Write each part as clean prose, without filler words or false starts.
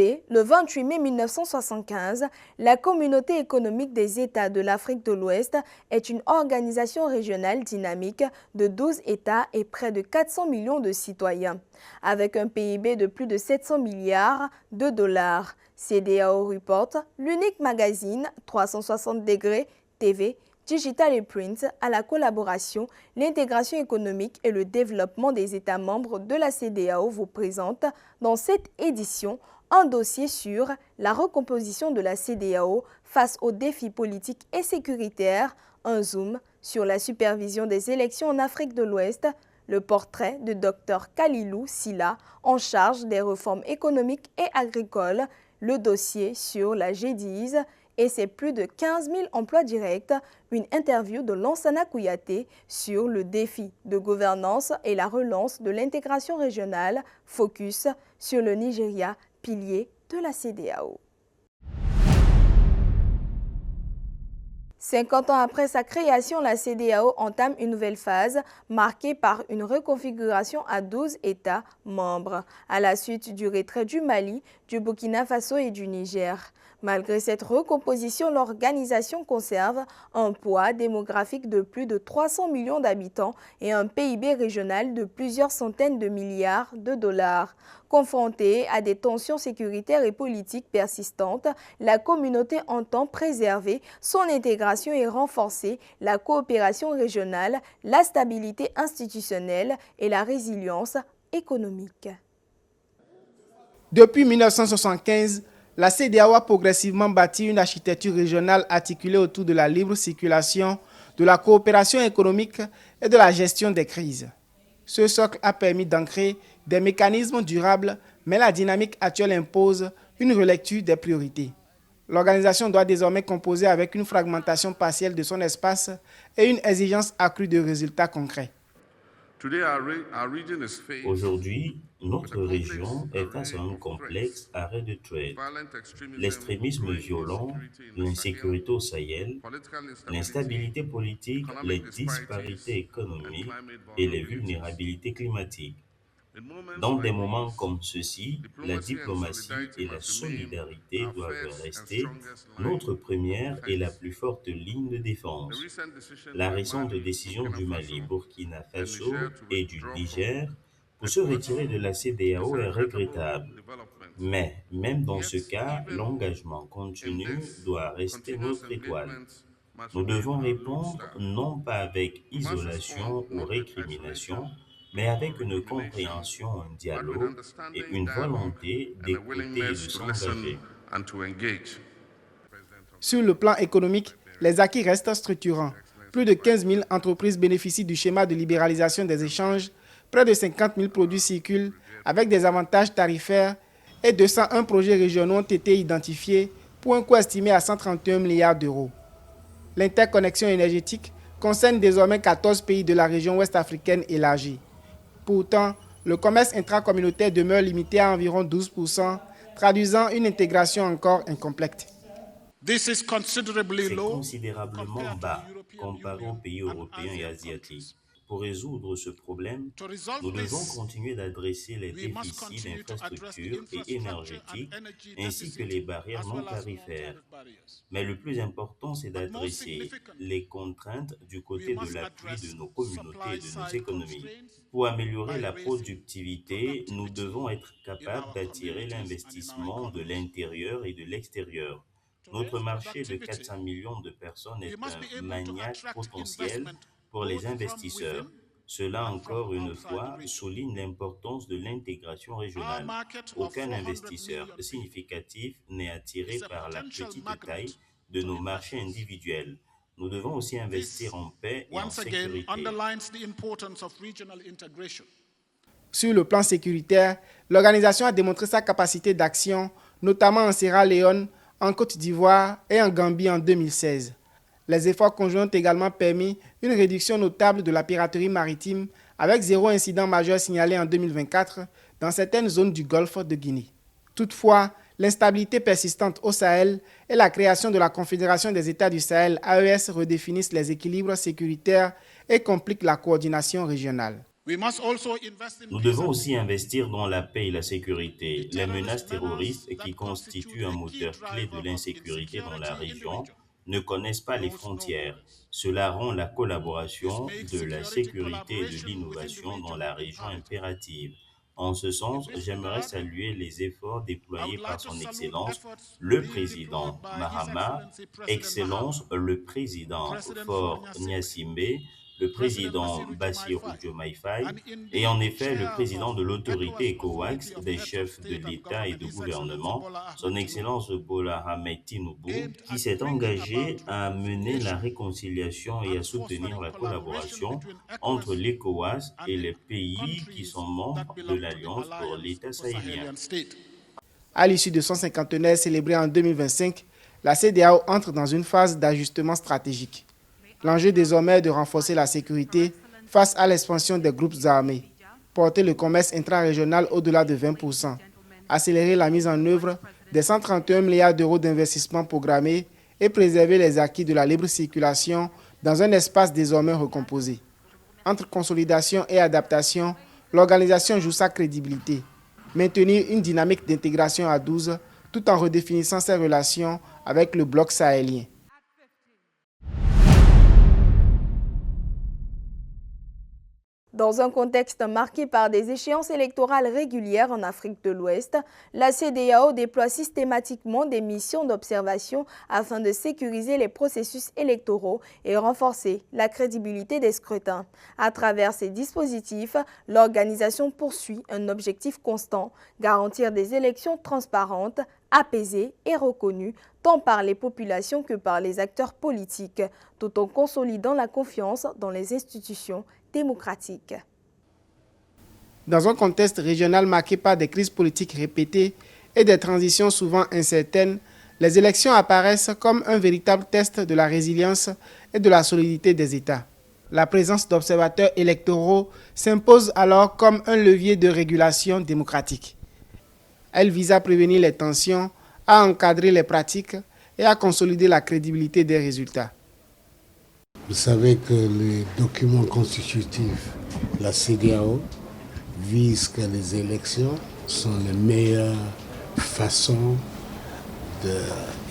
Fondée le 28 mai 1975, la Communauté économique des États de l'Afrique de l'Ouest est une organisation régionale dynamique de 12 États et près de 400 millions de citoyens, avec un PIB de plus de 700 milliards de dollars. CEDEAO Report, l'unique magazine 360 degrés TV, Digital et Print à la collaboration, l'intégration économique et le développement des États membres de la CEDEAO vous présente dans cette édition un dossier sur la recomposition de la CEDEAO face aux défis politiques et sécuritaires, un zoom sur la supervision des élections en Afrique de l'Ouest, le portrait de Dr Kalilou Silla en charge des réformes économiques et agricoles, le dossier sur la G10 et ses plus de 15 000 emplois directs, une interview de Lansana Kouyaté sur le défi de gouvernance et la relance de l'intégration régionale, focus sur le Nigeria, pilier de la CEDEAO. 50 ans après sa création, la CEDEAO entame une nouvelle phase marquée par une reconfiguration à 12 États membres, à la suite du retrait du Mali, du Burkina Faso et du Niger. Malgré cette recomposition, l'organisation conserve un poids démographique de plus de 300 millions d'habitants et un PIB régional de plusieurs centaines de milliards de dollars. Confrontée à des tensions sécuritaires et politiques persistantes, la communauté entend préserver son intégration et renforcer la coopération régionale, la stabilité institutionnelle et la résilience économique. Depuis 1975, la CEDEAO a progressivement bâti une architecture régionale articulée autour de la libre circulation, de la coopération économique et de la gestion des crises. Ce socle a permis d'ancrer des mécanismes durables, mais la dynamique actuelle impose une relecture des priorités. L'organisation doit désormais composer avec une fragmentation partielle de son espace et une exigence accrue de résultats concrets. Aujourd'hui, notre région est face à un complexe arrêt de trade. L'extrémisme violent, l'insécurité au Sahel, l'instabilité politique, les disparités économiques et les vulnérabilités climatiques. Dans des moments comme ceux-ci, la diplomatie et la solidarité doivent rester notre première et la plus forte ligne de défense. La récente décision du Mali, Burkina Faso et du Niger pour se retirer de la CEDEAO est regrettable. Mais même dans ce cas, l'engagement continu doit rester notre étoile. Nous devons répondre non pas avec isolation ou récrimination, mais avec une compréhension, un dialogue et une volonté d'écouter et de s'engager. Sur le plan économique, les acquis restent structurants. Plus de 15 000 entreprises bénéficient du schéma de libéralisation des échanges, près de 50 000 produits circulent avec des avantages tarifaires et 201 projets régionaux ont été identifiés pour un coût estimé à 131 milliards d'euros. L'interconnexion énergétique concerne désormais 14 pays de la région ouest-africaine élargie. Pourtant, le commerce intracommunautaire demeure limité à environ 12%, traduisant une intégration encore incomplète. C'est considérablement bas comparé aux pays européens et asiatiques. Pour résoudre ce problème, nous devons continuer d'adresser les déficits d'infrastructures et énergétiques ainsi que les barrières non tarifaires. Mais le plus important, c'est d'adresser les contraintes du côté de l'appui de nos communautés et de nos économies. Pour améliorer la productivité, nous devons être capables d'attirer l'investissement de l'intérieur et de l'extérieur. Notre marché de 400 millions de personnes est un maniaque potentiel pour les investisseurs. Cela, encore une fois, souligne l'importance de l'intégration régionale. Aucun investisseur significatif n'est attiré par la petite taille de nos marchés individuels. Nous devons aussi investir en paix et en sécurité. Sur le plan sécuritaire, l'organisation a démontré sa capacité d'action, notamment en Sierra Leone, en Côte d'Ivoire et en Gambie en 2016. Les efforts conjoints ont également permis une réduction notable de la piraterie maritime avec 0 incident majeur signalé en 2024 dans certaines zones du golfe de Guinée. Toutefois, l'instabilité persistante au Sahel et la création de la Confédération des États du Sahel, AES, redéfinissent les équilibres sécuritaires et compliquent la coordination régionale. Nous devons aussi investir dans la paix et la sécurité. Les menaces terroristes, qui constituent un moteur clé de l'insécurité dans la région, ne connaissent pas les frontières. Cela rend la collaboration de la sécurité et de l'innovation dans la région impérative. En ce sens, j'aimerais saluer les efforts déployés par son Excellence, le Président Mahama, Excellence le Président Faure Gnassingbé, le président Bassirou Diomaye Faye et en effet le président de l'autorité ECOWAS des chefs de l'État et de gouvernement, son Excellence Bola Ahmed Tinubu, qui s'est engagé à mener la réconciliation et à soutenir la collaboration entre l'ECOWAS et les pays qui sont membres de l'Alliance pour l'État sahélien. À l'issue de son cinquantenaire célébré en 2025, la CEDEAO entre dans une phase d'ajustement stratégique. L'enjeu désormais est de renforcer la sécurité face à l'expansion des groupes armés, porter le commerce intra-régional au-delà de 20%, accélérer la mise en œuvre des 131 milliards d'euros d'investissements programmés et préserver les acquis de la libre circulation dans un espace désormais recomposé. Entre consolidation et adaptation, l'organisation joue sa crédibilité. Maintenir une dynamique d'intégration à 12 tout en redéfinissant ses relations avec le bloc sahélien. Dans un contexte marqué par des échéances électorales régulières en Afrique de l'Ouest, la CEDEAO déploie systématiquement des missions d'observation afin de sécuriser les processus électoraux et renforcer la crédibilité des scrutins. À travers ces dispositifs, l'organisation poursuit un objectif constant, garantir des élections transparentes, apaisées et reconnues tant par les populations que par les acteurs politiques, tout en consolidant la confiance dans les institutions démocratique. Dans un contexte régional marqué par des crises politiques répétées et des transitions souvent incertaines, les élections apparaissent comme un véritable test de la résilience et de la solidité des États. La présence d'observateurs électoraux s'impose alors comme un levier de régulation démocratique. Elle vise à prévenir les tensions, à encadrer les pratiques et à consolider la crédibilité des résultats. Vous savez que les documents constitutifs de la CEDEAO visent que les élections sont les meilleures façons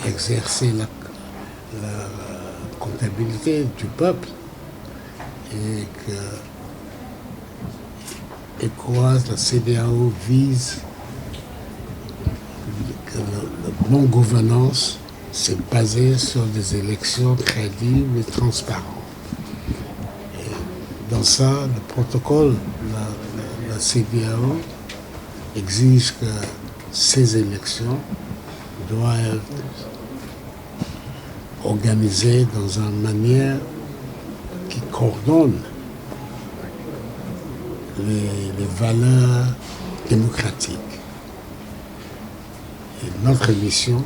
d'exercer la comptabilité du peuple et que ECOWAS, la CEDEAO vise que la bonne gouvernance c'est basé sur des élections crédibles et transparentes. Et dans ça, le protocole de la CEDEAO exige que ces élections doivent être organisées dans une manière qui coordonne les valeurs démocratiques. Et notre mission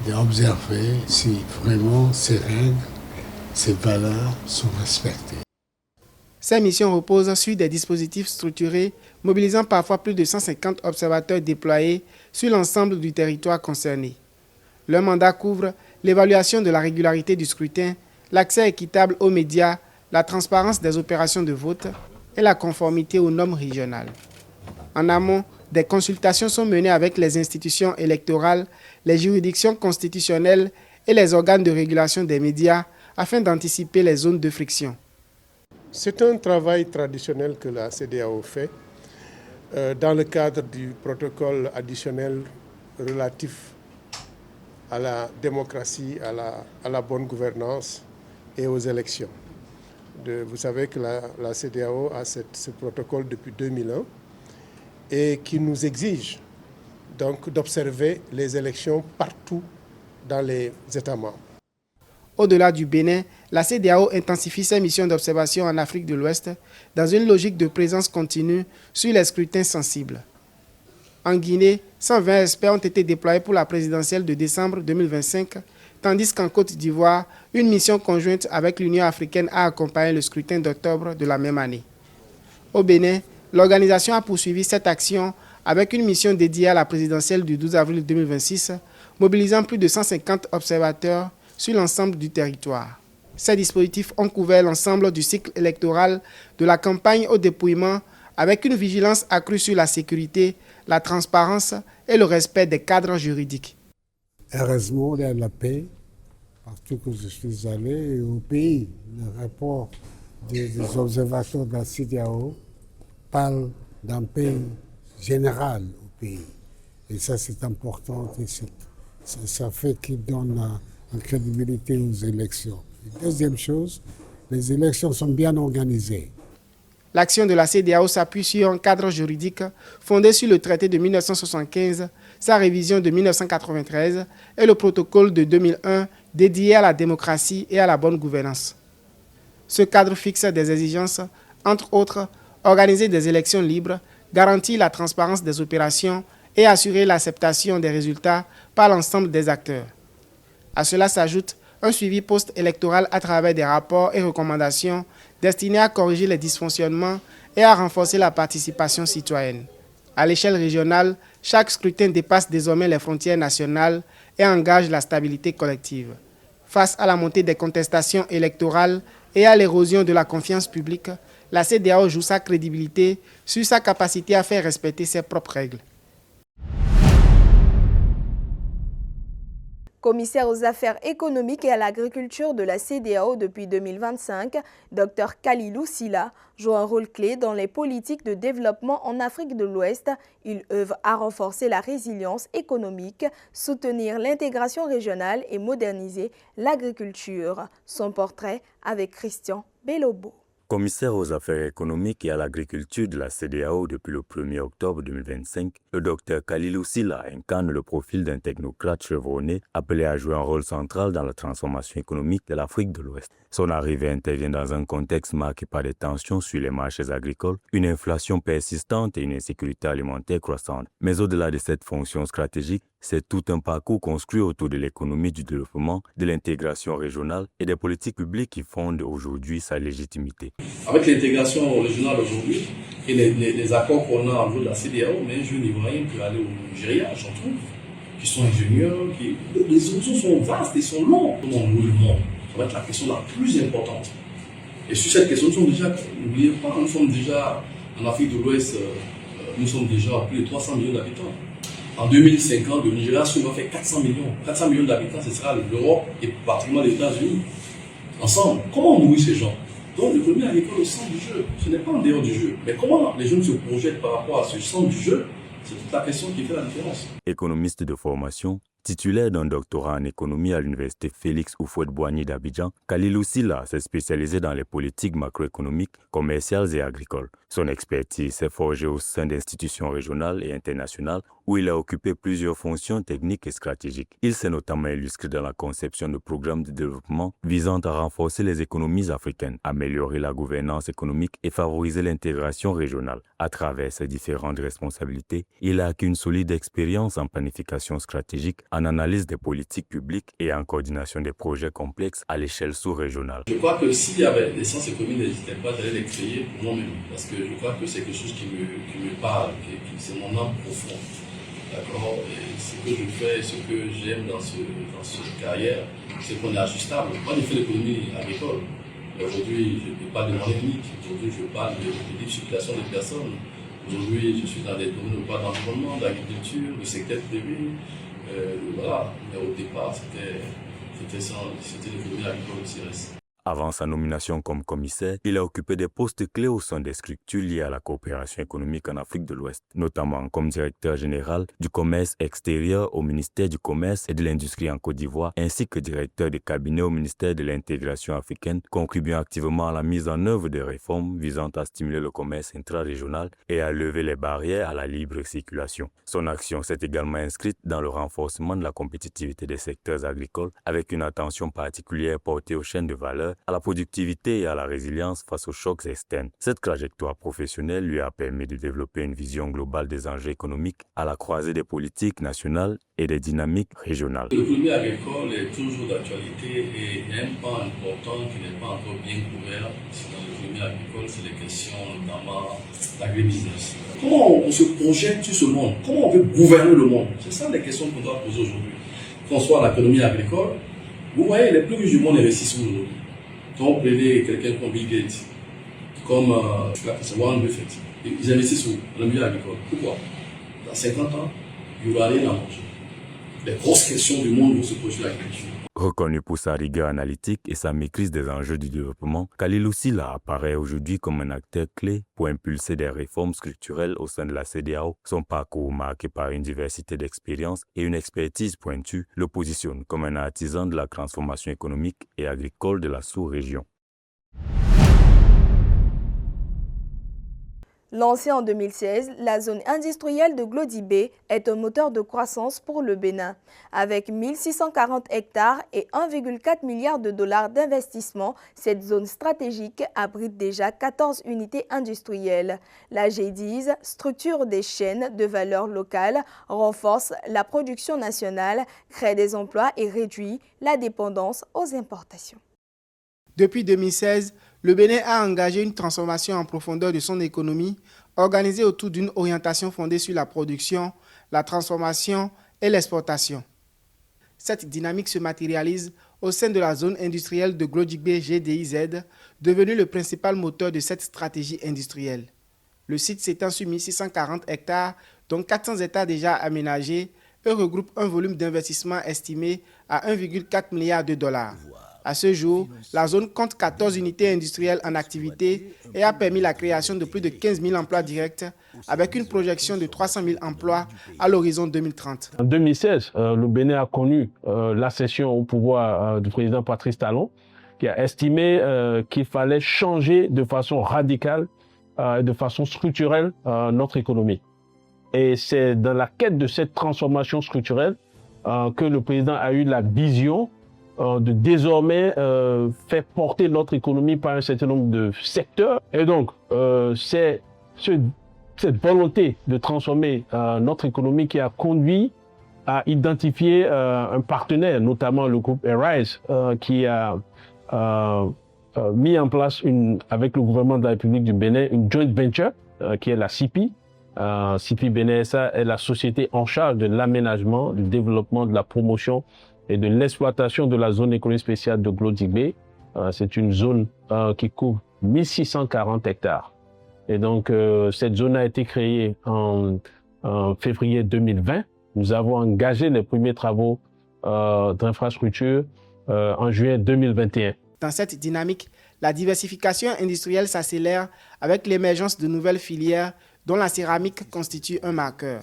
d'observer si vraiment ces règles, ces valeurs sont respectées. Ces missions reposent sur des dispositifs structurés, mobilisant parfois plus de 150 observateurs déployés sur l'ensemble du territoire concerné. Leur mandat couvre l'évaluation de la régularité du scrutin, l'accès équitable aux médias, la transparence des opérations de vote et la conformité aux normes régionales. En amont, des consultations sont menées avec les institutions électorales, les juridictions constitutionnelles et les organes de régulation des médias afin d'anticiper les zones de friction. C'est un travail traditionnel que la CEDEAO fait dans le cadre du protocole additionnel relatif à la démocratie, à la bonne gouvernance et aux élections. Vous savez que la CEDEAO a ce protocole depuis 2001 et qui nous exige donc d'observer les élections partout dans les États membres. Au-delà du Bénin, la CEDEAO intensifie ses missions d'observation en Afrique de l'Ouest dans une logique de présence continue sur les scrutins sensibles. En Guinée, 120 experts ont été déployés pour la présidentielle de décembre 2025, tandis qu'en Côte d'Ivoire, une mission conjointe avec l'Union africaine a accompagné le scrutin d'octobre de la même année. Au Bénin, l'organisation a poursuivi cette action avec une mission dédiée à la présidentielle du 12 avril 2026, mobilisant plus de 150 observateurs sur l'ensemble du territoire. Ces dispositifs ont couvert l'ensemble du cycle électoral de la campagne au dépouillement avec une vigilance accrue sur la sécurité, la transparence et le respect des cadres juridiques. Heureusement, il y a la paix. Partout que je suis allé au pays, le rapport des observateurs de la CEDEAO parle d'un paix général au pays. Et ça, c'est important et ça fait qu'il donne une crédibilité aux élections. Et deuxième chose, les élections sont bien organisées. L'action de la CEDEAO s'appuie sur un cadre juridique fondé sur le traité de 1975, sa révision de 1993 et le protocole de 2001 dédié à la démocratie et à la bonne gouvernance. Ce cadre fixe des exigences, entre autres, organiser des élections libres, garantir la transparence des opérations et assurer l'acceptation des résultats par l'ensemble des acteurs. À cela s'ajoute un suivi post-électoral à travers des rapports et recommandations destinés à corriger les dysfonctionnements et à renforcer la participation citoyenne. À l'échelle régionale, chaque scrutin dépasse désormais les frontières nationales et engage la stabilité collective. Face à la montée des contestations électorales et à l'érosion de la confiance publique, la CEDEAO joue sa crédibilité sur sa capacité à faire respecter ses propres règles. Commissaire aux affaires économiques et à l'agriculture de la CEDEAO depuis 2025, Dr Khalilou Sylla joue un rôle clé dans les politiques de développement en Afrique de l'Ouest. Il œuvre à renforcer la résilience économique, soutenir l'intégration régionale et moderniser l'agriculture. Son portrait avec Christian Belobo. Commissaire aux affaires économiques et à l'agriculture de la CEDEAO depuis le 1er octobre 2025, le Dr Khalilou Sylla incarne le profil d'un technocrate chevronné appelé à jouer un rôle central dans la transformation économique de l'Afrique de l'Ouest. Son arrivée intervient dans un contexte marqué par des tensions sur les marchés agricoles, une inflation persistante et une insécurité alimentaire croissante. Mais au-delà de cette fonction stratégique, c'est tout un parcours construit autour de l'économie du développement, de l'intégration régionale et des politiques publiques qui fondent aujourd'hui sa légitimité. Avec l'intégration régionale aujourd'hui et les accords qu'on a en niveau de la CEDEAO, mais un jeune Ivoirien peut aller au Nigeria, j'en trouve, qui sont ingénieurs, les horizons sont vastes et sont longs. Comment nous le monde? Ça va être la question la plus importante. Et sur cette question, n'oubliez pas, nous sommes déjà en Afrique de l'Ouest, nous sommes déjà à plus de 300 millions d'habitants. En 2050, le Nigeria va faire 400 millions. 400 millions d'habitants, ce sera l'Europe et particulièrement les États-Unis. Ensemble, comment on nourrit ces gens? Donc l'économie agricole au centre du jeu, ce n'est pas en dehors du jeu. Mais comment les jeunes se projettent par rapport à ce centre du jeu, c'est toute la question qui fait la différence. Économiste de formation, titulaire d'un doctorat en économie à l'université Félix Houphouët-Boigny d'Abidjan, Khalilou Sylla s'est spécialisé dans les politiques macroéconomiques, commerciales et agricoles. Son expertise s'est forgée au sein d'institutions régionales et internationales où il a occupé plusieurs fonctions techniques et stratégiques. Il s'est notamment illustré dans la conception de programmes de développement visant à renforcer les économies africaines, améliorer la gouvernance économique et favoriser l'intégration régionale. À travers ses différentes responsabilités, il a acquis une solide expérience en planification stratégique, en analyse des politiques publiques et en coordination des projets complexes à l'échelle sous-régionale. Je crois que s'il y avait des sciences économiques, n'hésitez pas d'aller les créer pour moi-même, parce que je crois que c'est quelque chose qui me parle, c'est mon âme profonde. D'accord. Et ce que je fais, ce que j'aime dans cette carrière, c'est qu'on est ajustable. Moi, j'ai fait l'économie agricole. Aujourd'hui, je ne parle de mon ethnique. Aujourd'hui, je parle de libre circulation des personnes. Aujourd'hui, je suis dans des domaines d'environnement, d'agriculture, de secteur privé. Voilà. Mais au départ, c'était l'économie agricole au CRS. Avant sa nomination comme commissaire, il a occupé des postes clés au sein des structures liées à la coopération économique en Afrique de l'Ouest, notamment comme directeur général du commerce extérieur au ministère du Commerce et de l'Industrie en Côte d'Ivoire, ainsi que directeur de cabinet au ministère de l'Intégration africaine, contribuant activement à la mise en œuvre de réformes visant à stimuler le commerce intra-régional et à lever les barrières à la libre circulation. Son action s'est également inscrite dans le renforcement de la compétitivité des secteurs agricoles, avec une attention particulière portée aux chaînes de valeur, à la productivité et à la résilience face aux chocs externes. Cette trajectoire professionnelle lui a permis de développer une vision globale des enjeux économiques à la croisée des politiques nationales et des dynamiques régionales. L'économie agricole est toujours d'actualité et un pan important qui n'est pas encore bien couvert dans l'économie agricole, c'est les questions notamment d'agribusiness. Comment on se projette sur ce monde? Comment on peut gouverner le monde? C'est ça les questions qu'on doit poser aujourd'hui. Qu'on soit en économie agricole, vous voyez, les plus riches du monde investissent aujourd'hui. Quand vous prenez quelqu'un comme Bill Gates, comme Warren Buffett, ils investissent dans le milieu agricole. Pourquoi? Dans 50 ans, il n'y aura rien à manger. Les grosses questions du monde vont se poser sur l'agriculture. Reconnu pour sa rigueur analytique et sa maîtrise des enjeux du développement, Khalilou Sylla apparaît aujourd'hui comme un acteur clé pour impulser des réformes structurelles au sein de la CEDEAO. Son parcours, marqué par une diversité d'expériences et une expertise pointue, le positionne comme un artisan de la transformation économique et agricole de la sous-région. Lancée en 2016, la zone industrielle de Glodibé est un moteur de croissance pour le Bénin. Avec 1640 hectares et 1,4 milliard de dollars d'investissement, cette zone stratégique abrite déjà 14 unités industrielles. La GDIS, structure des chaînes de valeur locale, renforce la production nationale, crée des emplois et réduit la dépendance aux importations. Depuis 2016, le Bénin a engagé une transformation en profondeur de son économie, organisée autour d'une orientation fondée sur la production, la transformation et l'exportation. Cette dynamique se matérialise au sein de la zone industrielle de Glodibé GDIZ, devenue le principal moteur de cette stratégie industrielle. Le site s'étend sur 1640 hectares, dont 400 hectares déjà aménagés, et regroupe un volume d'investissement estimé à 1,4 milliard de dollars. À ce jour, la zone compte 14 unités industrielles en activité et a permis la création de plus de 15 000 emplois directs avec une projection de 300 000 emplois à l'horizon 2030. En 2016, le Bénin a connu l'accession au pouvoir du président Patrice Talon qui a estimé qu'il fallait changer de façon radicale, de façon structurelle notre économie. Et c'est dans la quête de cette transformation structurelle que le président a eu la vision de désormais faire porter notre économie par un certain nombre de secteurs. Et donc, c'est cette volonté de transformer notre économie qui a conduit à identifier un partenaire, notamment le groupe Arise, qui a mis en place, avec le gouvernement de la République du Bénin, une joint venture qui est la CIPI. CIPI Bénin SA est la société en charge de l'aménagement, du développement, de la promotion et de l'exploitation de la zone économique spéciale de Glodibé. C'est une zone qui couvre 1640 hectares. Et donc, cette zone a été créée en février 2020. Nous avons engagé les premiers travaux d'infrastructure en juin 2021. Dans cette dynamique, la diversification industrielle s'accélère avec l'émergence de nouvelles filières dont la céramique constitue un marqueur.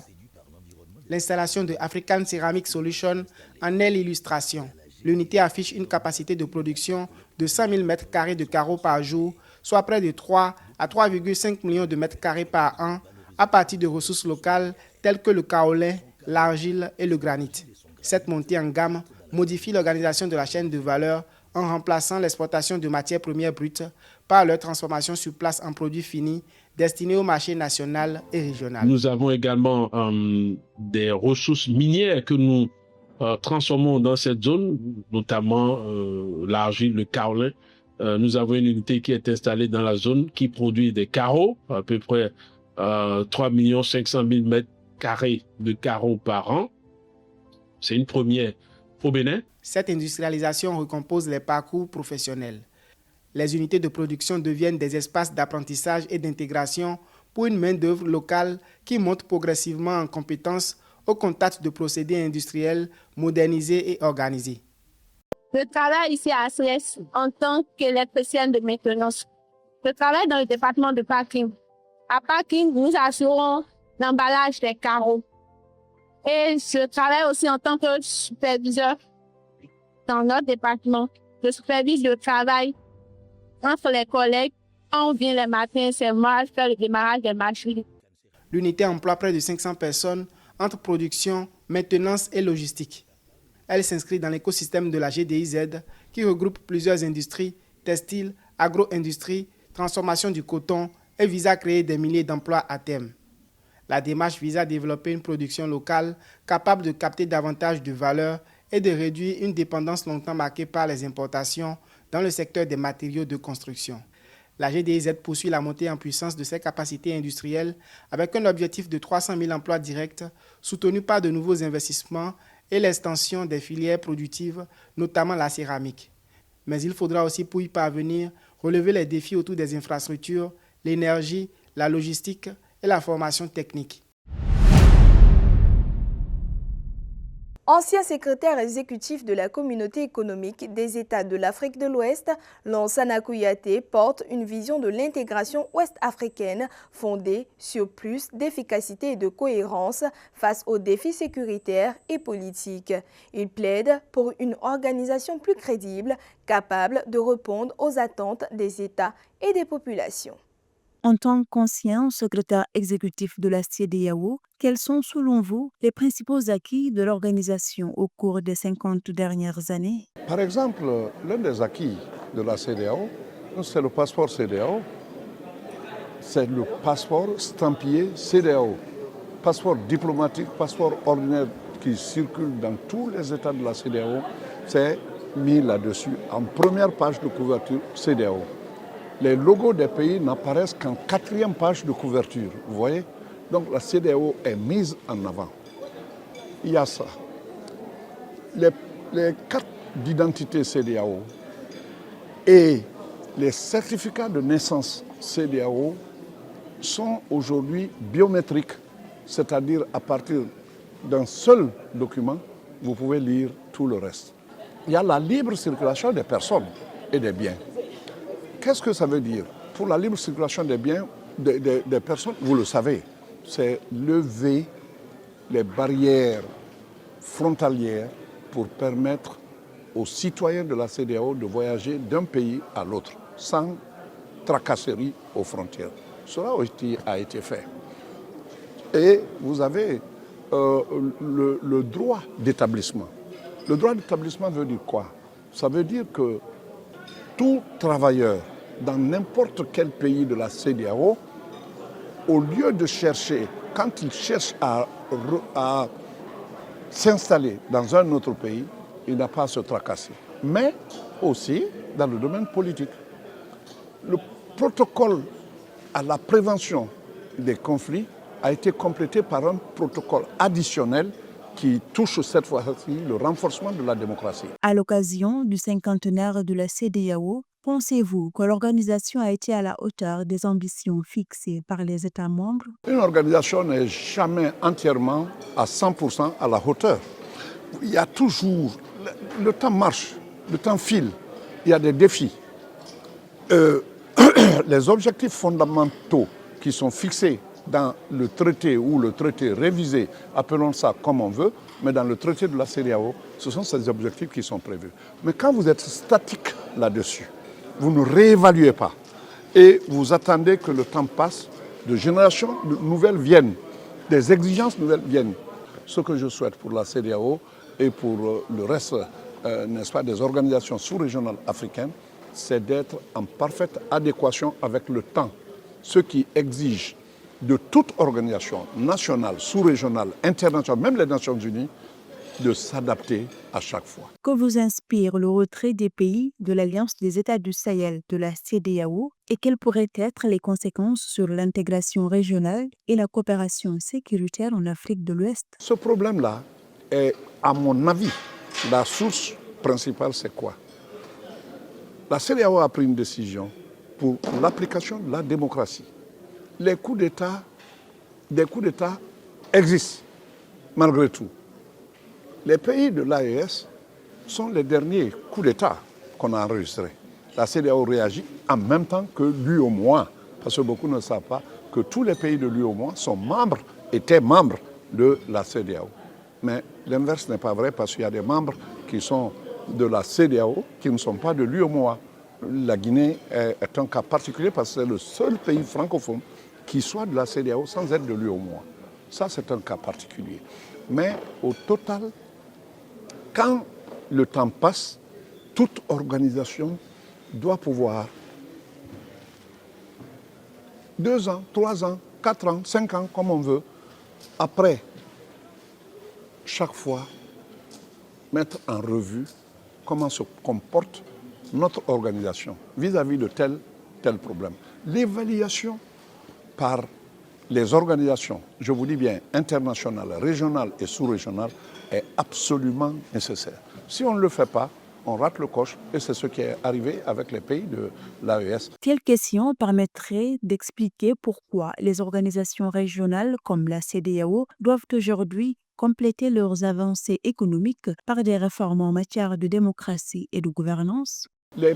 L'installation de African Ceramic Solutions en est l'illustration. L'unité affiche une capacité de production de 100 000 m² de carreaux par jour, soit près de 3 à 3,5 millions de mètres carrés par an, à partir de ressources locales telles que le kaolin, l'argile et le granit. Cette montée en gamme modifie l'organisation de la chaîne de valeur en remplaçant l'exportation de matières premières brutes par leur transformation sur place en produits finis destinés au marché national et régional. Nous avons également des ressources minières que nous transformons dans cette zone, notamment l'argile, le kaolin. Nous avons une unité qui est installée dans la zone qui produit des carreaux, à peu près 3 500 000 m² de carreaux par an. C'est une première au Bénin. Cette industrialisation recompose les parcours professionnels. Les unités de production deviennent des espaces d'apprentissage et d'intégration pour une main-d'œuvre locale qui monte progressivement en compétences au contact de procédés industriels modernisés et organisés. Je travaille ici à ACS en tant qu'électricienne de maintenance. Je travaille dans le département de parking. À parking, nous assurons l'emballage des carreaux. Et je travaille aussi en tant que superviseur dans notre département. Je supervise le travail entre les collègues. Quand on vient le matin, c'est moi qui fais le démarrage des machines. L'unité emploie près de 500 personnes entre production, maintenance et logistique. Elle s'inscrit dans l'écosystème de la GDIZ qui regroupe plusieurs industries, textiles, agro-industrie, transformation du coton et vise à créer des milliers d'emplois à terme. La démarche vise à développer une production locale capable de capter davantage de valeur et de réduire une dépendance longtemps marquée par les importations dans le secteur des matériaux de construction. La GDIZ poursuit la montée en puissance de ses capacités industrielles avec un objectif de 300 000 emplois directs soutenus par de nouveaux investissements et l'extension des filières productives, notamment la céramique. Mais il faudra aussi pour y parvenir relever les défis autour des infrastructures, l'énergie, la logistique et la formation technique. Ancien secrétaire exécutif de la Communauté économique des États de l'Afrique de l'Ouest, Lansana Kouyaté porte une vision de l'intégration ouest-africaine fondée sur plus d'efficacité et de cohérence face aux défis sécuritaires et politiques. Il plaide pour une organisation plus crédible, capable de répondre aux attentes des États et des populations. En tant qu'ancien secrétaire exécutif de la CEDEAO, quels sont selon vous les principaux acquis de l'organisation au cours des 50 dernières années? Par exemple, l'un des acquis de la CEDEAO, c'est le passeport CEDEAO. C'est le passeport stampillé CEDEAO. Passeport diplomatique, passeport ordinaire qui circule dans tous les États de la CEDEAO, c'est mis là-dessus en première page de couverture CEDEAO. Les logos des pays n'apparaissent qu'en 4e page de couverture, vous voyez? Donc la CEDEAO est mise en avant. Il y a ça. Les cartes d'identité CEDEAO et les certificats de naissance CEDEAO sont aujourd'hui biométriques, c'est-à-dire à partir d'un seul document, vous pouvez lire tout le reste. Il y a la libre circulation des personnes et des biens. Qu'est-ce que ça veut dire? Pour la libre circulation des biens, des personnes, vous le savez, c'est lever les barrières frontalières pour permettre aux citoyens de la CEDEAO de voyager d'un pays à l'autre sans tracasserie aux frontières. Cela a été fait. Et vous avez le droit d'établissement. Le droit d'établissement veut dire quoi? Ça veut dire que tout travailleur dans n'importe quel pays de la CEDEAO, au lieu de chercher, quand il cherche à s'installer dans un autre pays, il n'a pas à se tracasser. Mais aussi dans le domaine politique. Le protocole à la prévention des conflits a été complété par un protocole additionnel qui touche cette fois-ci le renforcement de la démocratie. À l'occasion du cinquantenaire de la CEDEAO, pensez-vous que l'organisation a été à la hauteur des ambitions fixées par les États membres? Une organisation n'est jamais entièrement à 100% à la hauteur. Il y a toujours, le temps marche, le temps file, il y a des défis. Les objectifs fondamentaux qui sont fixés dans le traité ou le traité révisé, appelons ça comme on veut, mais dans le traité de la CEDEAO, ce sont ces objectifs qui sont prévus. Mais quand vous êtes statique là-dessus, vous ne réévaluez pas et vous attendez que le temps passe, de générations nouvelles viennent, des exigences nouvelles viennent. Ce que je souhaite pour la CEDEAO et pour le reste, n'est-ce pas, des organisations sous-régionales africaines, c'est d'être en parfaite adéquation avec le temps, ce qui exige de toute organisation nationale, sous-régionale, internationale, même les Nations Unies, de s'adapter à chaque fois. Que vous inspire le retrait des pays de l'Alliance des États du Sahel de la CEDEAO et quelles pourraient être les conséquences sur l'intégration régionale et la coopération sécuritaire en Afrique de l'Ouest? Ce problème-là est, à mon avis, la source principale, c'est quoi? La CEDEAO a pris une décision pour l'application de la démocratie. Les coups d'État existent, malgré tout. Les pays de l'AES sont les derniers coups d'État qu'on a enregistrés. La CEDEAO réagit en même temps que l'UEMOA, parce que beaucoup ne savent pas que tous les pays de l'UEMOA étaient membres de la CEDEAO. Mais l'inverse n'est pas vrai, parce qu'il y a des membres qui sont de la CEDEAO qui ne sont pas de l'UEMOA. La Guinée est un cas particulier parce que c'est le seul pays francophone qui soit de la CEDEAO sans être de l'UEMOA. Ça, c'est un cas particulier. Mais au total, quand le temps passe, toute organisation doit pouvoir 2 ans, 3 ans, 4 ans, 5 ans, comme on veut, après, chaque fois, mettre en revue comment se comporte notre organisation vis-à-vis de tel problème. L'évaluation par les organisations, je vous dis bien internationales, régionales et sous-régionales, est absolument nécessaire. Si on ne le fait pas, on rate le coche et c'est ce qui est arrivé avec les pays de l'AES. Quelle question permettrait d'expliquer pourquoi les organisations régionales comme la CEDEAO doivent aujourd'hui compléter leurs avancées économiques par des réformes en matière de démocratie et de gouvernance? Les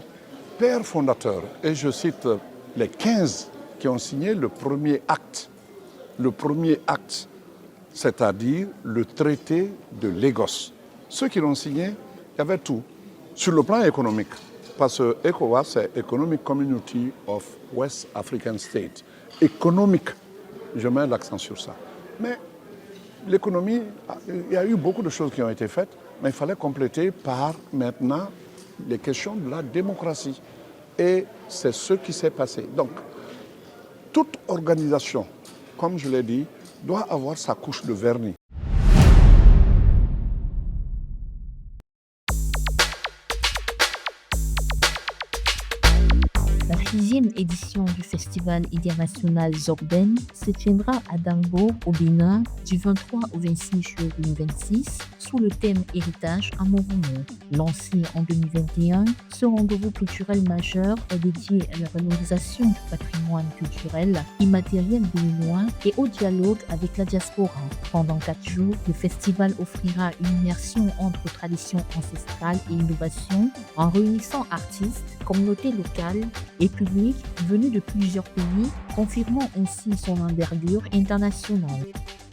pères fondateurs, et je cite les 15 qui ont signé le premier acte, c'est-à-dire le traité de Lagos. Ceux qui l'ont signé, il y avait tout. Sur le plan économique, parce que ECOWAS, c'est Economic Community of West African States. Économique, je mets l'accent sur ça. Mais l'économie, il y a eu beaucoup de choses qui ont été faites, mais il fallait compléter par maintenant les questions de la démocratie. Et c'est ce qui s'est passé. Donc, toute organisation, comme je l'ai dit, doit avoir sa couche de vernis. La 6e édition du Festival international Zorben se tiendra à Dambo, au Bénin, du 23 au 26 juillet 2026, sous le thème Héritage en mouvement. Lancé en 2021, ce rendez-vous culturel majeur est dédié à la valorisation du patrimoine culturel immatériel béninois et au dialogue avec la diaspora. Pendant 4 jours, le festival offrira une immersion entre tradition ancestrale et innovation en réunissant artistes, communautés locales et public venu de plusieurs pays, confirmant ainsi son envergure internationale.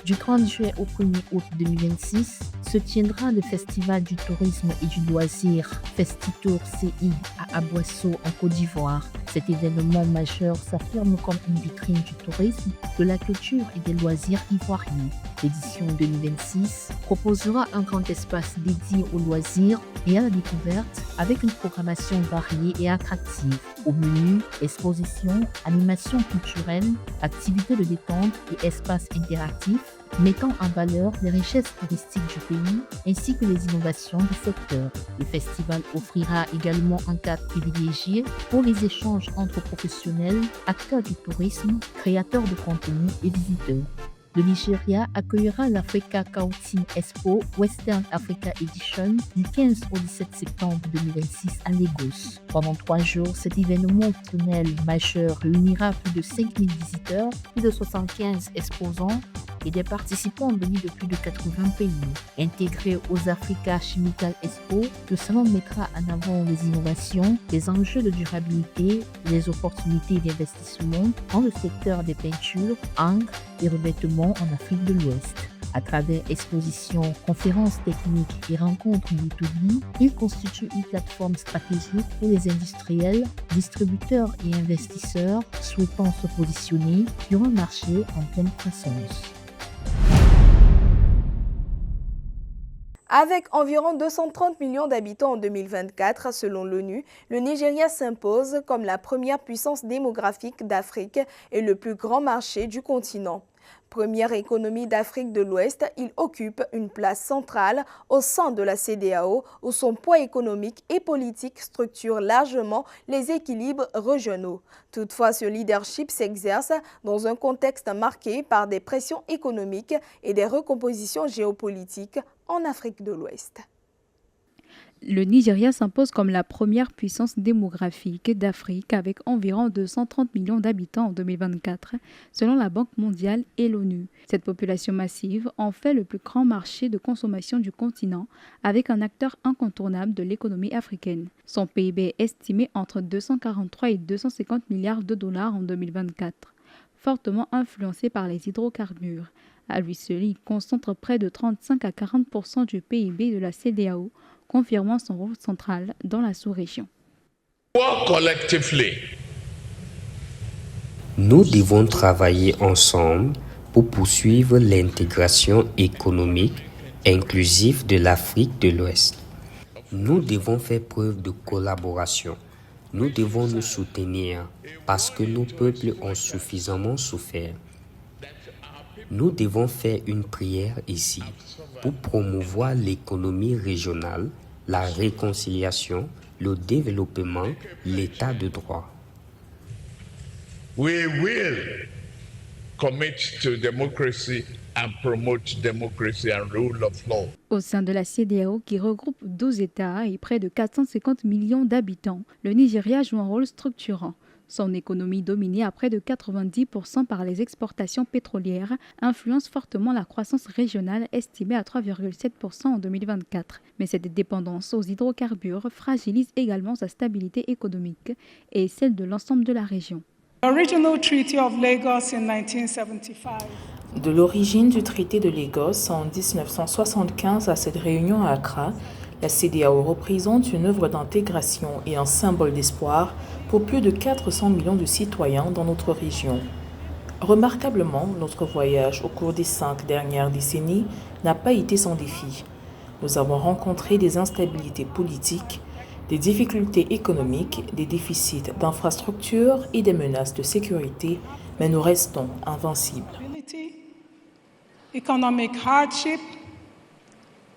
Du 30 juillet au 1er août 2026 se tiendra le Festival du tourisme et du loisir Festitour CI à Aboissau en Côte d'Ivoire. Cet événement majeur s'affirme comme une vitrine du tourisme, de la culture et des loisirs ivoiriens. L'édition 2026 proposera un grand espace dédié aux loisirs et à la découverte avec une programmation variée et attractive. Au menu, expositions, animations culturelles, activités de détente et espaces interactifs mettant en valeur les richesses touristiques du pays ainsi que les innovations du secteur. Le festival offrira également un cadre privilégié pour les échanges entre professionnels, acteurs du tourisme, créateurs de contenu et visiteurs. Le Nigeria accueillera l'Africa Kauting Expo Western Africa Edition du 15 au 17 septembre 2026 à Lagos. Pendant 3 jours, cet événement culturel majeur réunira plus de 5000 visiteurs, plus de 75 exposants et des participants venus de plus de 80 pays. Intégré aux Africa Chemical Expo, le salon mettra en avant les innovations, les enjeux de durabilité et les opportunités d'investissement dans le secteur des peintures, encre et revêtements en Afrique de l'Ouest. À travers expositions, conférences techniques et rencontres B2B, il constitue une plateforme stratégique pour les industriels, distributeurs et investisseurs souhaitant se positionner sur un marché en pleine croissance. Avec environ 230 millions d'habitants en 2024, selon l'ONU, le Nigeria s'impose comme la première puissance démographique d'Afrique et le plus grand marché du continent. Première économie d'Afrique de l'Ouest, il occupe une place centrale au sein de la CEDEAO où son poids économique et politique structure largement les équilibres régionaux. Toutefois, ce leadership s'exerce dans un contexte marqué par des pressions économiques et des recompositions géopolitiques en Afrique de l'Ouest. Le Nigeria s'impose comme la première puissance démographique d'Afrique avec environ 230 millions d'habitants en 2024, selon la Banque mondiale et l'ONU. Cette population massive en fait le plus grand marché de consommation du continent avec un acteur incontournable de l'économie africaine. Son PIB est estimé entre 243 et 250 milliards de dollars en 2024, fortement influencé par les hydrocarbures. À lui seul, il concentre près de 35 à 40% du PIB de la CEDEAO, confirmant son rôle central dans la sous-région. Nous devons travailler ensemble pour poursuivre l'intégration économique inclusive de l'Afrique de l'Ouest. Nous devons faire preuve de collaboration. Nous devons nous soutenir parce que nos peuples ont suffisamment souffert. Nous devons faire une prière ici pour promouvoir l'économie régionale, la réconciliation, le développement, l'état de droit. We will commit to democracy and promote democracy and rule of law. Au sein de la CEDEAO, qui regroupe 12 États et près de 450 millions d'habitants, le Nigeria joue un rôle structurant. Son économie, dominée à près de 90% par les exportations pétrolières, influence fortement la croissance régionale estimée à 3,7% en 2024. Mais cette dépendance aux hydrocarbures fragilise également sa stabilité économique et celle de l'ensemble de la région. De l'origine du traité de Lagos en 1975 à cette réunion à Accra, la CEDEAO représente une œuvre d'intégration et un symbole d'espoir pour plus de 400 millions de citoyens dans notre région. Remarquablement, notre voyage au cours des 5 dernières décennies n'a pas été sans défi. Nous avons rencontré des instabilités politiques, des difficultés économiques, des déficits d'infrastructures et des menaces de sécurité, mais nous restons invincibles. Economic hardship,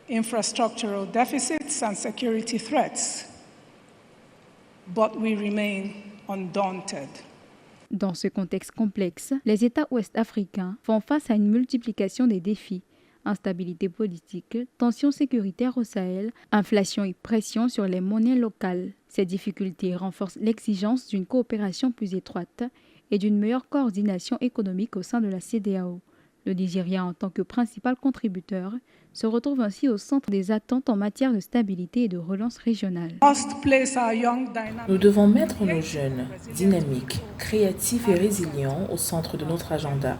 infrastructural deficits and security threats, but we remain undaunted. Dans ce contexte complexe, les États ouest-africains font face à une multiplication des défis. Instabilité politique, tensions sécuritaires au Sahel, inflation et pression sur les monnaies locales. Ces difficultés renforcent l'exigence d'une coopération plus étroite et d'une meilleure coordination économique au sein de la CEDEAO. Le Nigeria, en tant que principal contributeur, se retrouve ainsi au centre des attentes en matière de stabilité et de relance régionale. Nous devons mettre nos jeunes, dynamiques, créatifs et résilients au centre de notre agenda.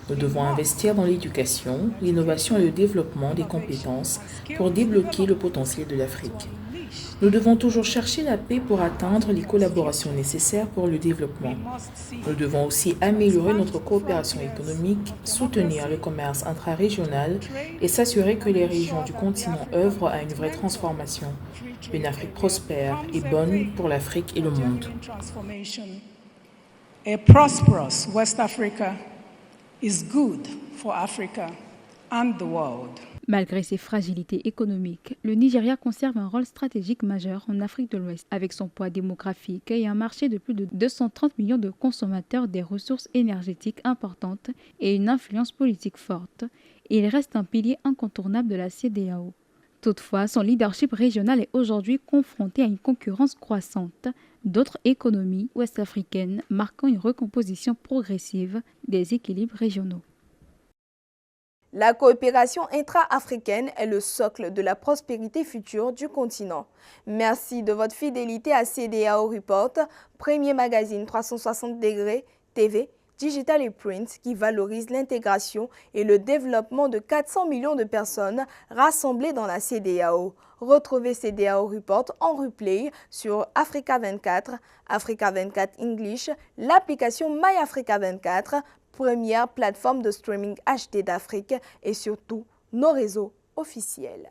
Nous devons investir dans l'éducation, l'innovation et le développement des compétences pour débloquer le potentiel de l'Afrique. Nous devons toujours chercher la paix pour atteindre les collaborations nécessaires pour le développement. Nous devons aussi améliorer notre coopération économique, soutenir le commerce intra-régional et s'assurer que les régions du continent œuvrent à une vraie transformation. Une Afrique prospère et bonne pour l'Afrique et le monde. A prosperous West Africa is good for Africa and the world. Malgré ses fragilités économiques, le Nigeria conserve un rôle stratégique majeur en Afrique de l'Ouest, avec son poids démographique et un marché de plus de 230 millions de consommateurs des ressources énergétiques importantes et une influence politique forte. Il reste un pilier incontournable de la CEDEAO. Toutefois, son leadership régional est aujourd'hui confronté à une concurrence croissante d'autres économies ouest-africaines, marquant une recomposition progressive des équilibres régionaux. La coopération intra-africaine est le socle de la prospérité future du continent. Merci de votre fidélité à CEDEAO Report, premier magazine 360 degrés TV, digital et print qui valorise l'intégration et le développement de 400 millions de personnes rassemblées dans la CEDEAO. Retrouvez CEDEAO Report en replay sur Africa 24, Africa 24 English, l'application MyAfrica 24, première plateforme de streaming HD d'Afrique et surtout nos réseaux officiels.